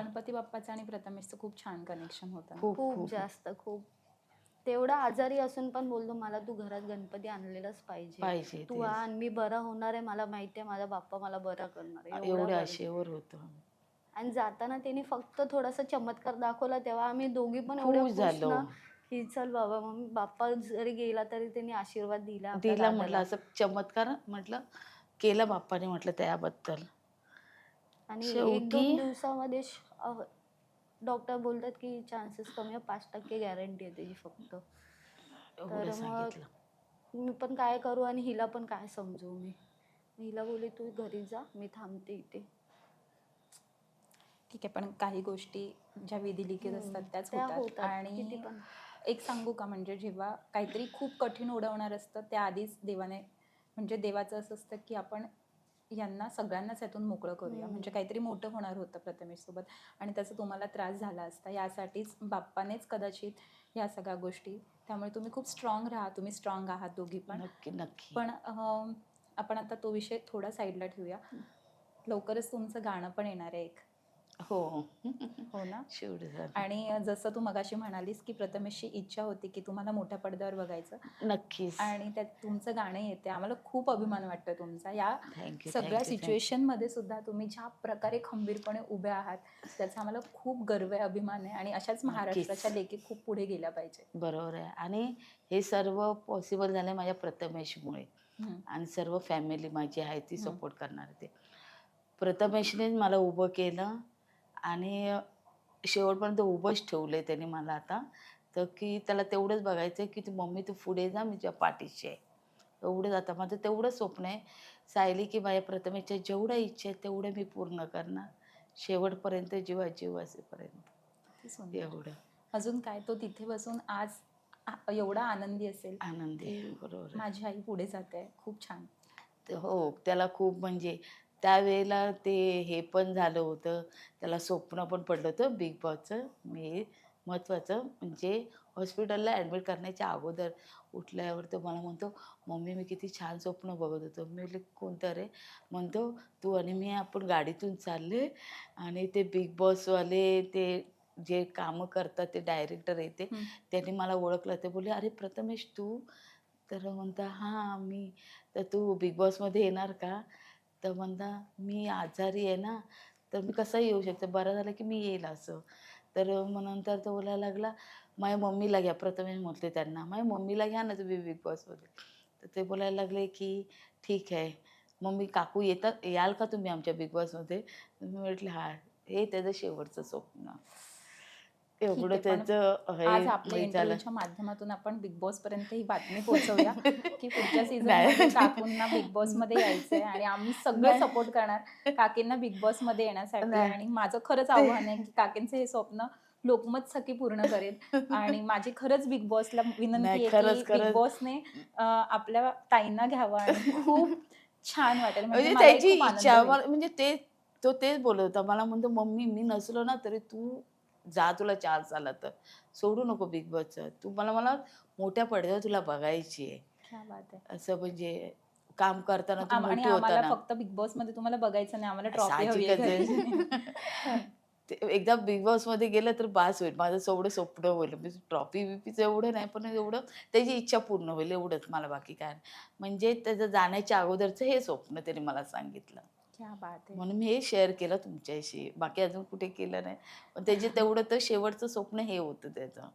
गणपती बाप्पाचं आणि प्रथमेशचं खूप छान कनेक्शन होतं ना. खूप खूप खूप जास्त खूप. तेवढा आजारी असून पण बोलतो मला तू घरात गणपती आणलेलाच पाहिजे. पाहिजे तू तेच. आण, मी बरा होणार आहे, मला माहिती आहे माझा बाप्पा मला बरा करणार आहे. एवढा एवढ्या बरा. आशेवर होतं. आणि जाताना त्यांनी फक्त थोडासा चमत्कार दाखवला तेव्हा आम्ही दोघी पण एवढ्या खुश खुश झालो. ना, की चल बाबा मग बाप्पा जरी गेला तरी त्यांनी आशीर्वाद दिला आपल्या दिला म्हटलं दादाला. असं चमत्कार म्हटलं केलं बाप्पाने म्हटलं त्याबद्दल. आणि शेवटी 1-2 दिवसामध्ये डॉक्टर बोलतात की चान्सेस कमी आहे, 5% गॅरंटी आहे त्याची फक्त. एवढं तर मग सांगितलं. मी पण काय करू आणि हिला पण काय समजवू मी. हिला बोलली तू घरी जा, मी थांबते इथे. ठीक आहे, पण काही गोष्टी ज्या विधिलिखित असतात त्याच त्या होतात. होतात किती आणि पण. एक सांगू का, म्हणजे जेव्हा काहीतरी खूप कठीण ओढवणार असतं त्याआधीच देवाने, म्हणजे देवाचं असं असतं की आपण यांना सगळ्यांनाच यातून मोकळं करूया. म्हणजे काहीतरी मोठं होणार होतं प्रथमेशसोबत आणि त्याचा तुम्हाला त्रास झाला असता, यासाठीच बाप्पानेच कदाचित ह्या सगळ्या गोष्टी. त्यामुळे तुम्ही खूप स्ट्रॉंग राहा, तुम्ही स्ट्रॉंग आहात दोघी पण. नक्की नक्की. पण आपण आता तो विषय थोडा साईडला ठेवूया. लवकरच तुमचं गाणं पण येणार आहे एक. हो. हो ना. शेवटी झालं. आणि जसं तू मगाशी म्हणालीस की प्रथमेशची इच्छा होती की तुम्हाला मोठ्या पडद्यावर बघायचं, नक्कीच. आणि त्यात तुमचं गाणं येते. आम्हाला खूप अभिमान वाटतो तुमचा. या थँक्यू सगळ्या थँक्यू थँक्यू. सिच्युएशनमध्ये सुद्धा तुम्ही ज्या प्रकारे खंबीरपणे उभ्या आहात त्याचा आम्हाला खूप गर्व आहे, अभिमान आहे. आणि अशाच महाराष्ट्राच्या लेकी खूप पुढे गेल्या पाहिजे. बरोबर आहे. आणि हे सर्व पॉसिबल झालं माझ्या प्रथमेशमुळे. आणि सर्व फॅमिली माझी आहे ती सपोर्ट करणारे ते. प्रथमेशनेच मला उभं केलं आणि शेवटपर्यंत उभंच ठेवलं आहे त्याने मला आता. तर की त्याला तेवढंच बघायचं आहे की तू मम्मी तू पुढे जा, मी तुझ्या पाठीशी आहे. एवढंच आता माझं तेवढं स्वप्न आहे सायली की माझ्या प्रथमेशच्या जेवढ्या इच्छा आहेत तेवढ्या मी पूर्ण करणार शेवटपर्यंत, जीवा जीव असेपर्यंत. किती सुंदर. एवढं अजून काय, तो तिथे बसून आज एवढा आनंदी असेल आनंदी आहे. की बरोबर आहे. माझी आई पुढे जाते. खूप छान. हो, त्याला खूप म्हणजे त्यावेळेला ते हे पण झालं होतं, त्याला स्वप्न पण पडलं होतं बिग बॉसचं. मी महत्त्वाचं म्हणजे हॉस्पिटलला ॲडमिट करण्याच्या अगोदर उठल्यावर तो मला म्हणतो, "मम्मी मी किती छान स्वप्न बघत होतो." मी म्हटले, "कोणतं रे?" म्हणतो, "तू आणि मी आपण गाडीतून चालले आणि ते बिग बॉसवाले ते जे कामं करतात ते डायरेक्टर आहे ते, त्यांनी मला ओळखलं." ते बोलले, "अरे प्रथमेश तू?" तर म्हणता, "हां, मी." तर "तू बिग बॉसमध्ये येणार का?" तर म्हणता, "मी आजारी आहे ना, तर मी कसं येऊ शकते? बरं झालं की मी येईल." असं. तर मग नंतर तो बोलायला लागला, "माझ्या मम्मीला घ्या." प्रथमेश म्हटले त्यांना, "माझ्या मम्मीला घ्या ना तुम्ही बिग बॉसमध्ये." तर ते बोलायला लागले की "ठीक आहे. मग काकू याल का तुम्ही आमच्या बिग बॉसमध्ये?" मी म्हटलं, "हां." हे त्याचं शेवटचं स्वप्न. ठीक एवढं आहे, पण त्याचं आज हे आपल्या झालं. इंटरव्ह्यूच्या माध्यमातून आपण बिग बॉस पर्यंत ही बातमी पोहोचवूया की पुढच्या सीझन मध्ये नाही. काकूंना बिग बॉस मध्ये यायचंय आणि आम्ही सगळं नाही. सपोर्ट करणार काकींना बिग बॉस मध्ये येण्यासाठी. नाही. आणि माझं खरंच आव्हान आहे की काकींचे हे स्वप्न लोकमत सखी पूर्ण करेल. आणि माझी खरंच बिग बॉसला नाही, विनंती आहे खरंच, की बिग खरंच. बॉसने आपल्या ताईंना घ्यावं आणि खूप छान वाटेल. म्हणजे म्हणजे मलाही त्याची खूप आनंद इच्छा होईल. मला म्हणजे तो तेच बोलत होता. मला म्हणतो, "मम्मी मी नसलो ना तरी तू जा तुला चान्स आला तर. सोडू नको बिग बॉसचं. तू मला मला मोठ्या पडद्यावर तुला बघायची आहे." क्या बात आहे. असं म्हणजे काम करताना तू आणि मोठी आम्हाला होताना. फक्त बिग बॉस मध्ये तुम्हाला बघायचं नाही, आम्हाला ट्रॉफी हवी आहे साहजिकच घरी. आहे. ते एकदा बिग बॉसमध्ये गेलं तर बास होईल. माझं एवढं स्वप्न होईल. म्हणजे ट्रॉफी-बिफीचं एवढं नाही, पण एवढं त्याची इच्छा पूर्ण होईल एवढंच मला बाकी काय नाही. म्हणजे त्याचं जाण्याच्या अगोदरचं हे स्वप्न त्याने मला सांगितलं. क्या बात है. म्हणून मी हे शेअर केलं तुमच्याशी. बाकी अजून कुठे केलं नाही. पण त्याचे तेवढं तर शेवटचं स्वप्न हे होतं त्याचं.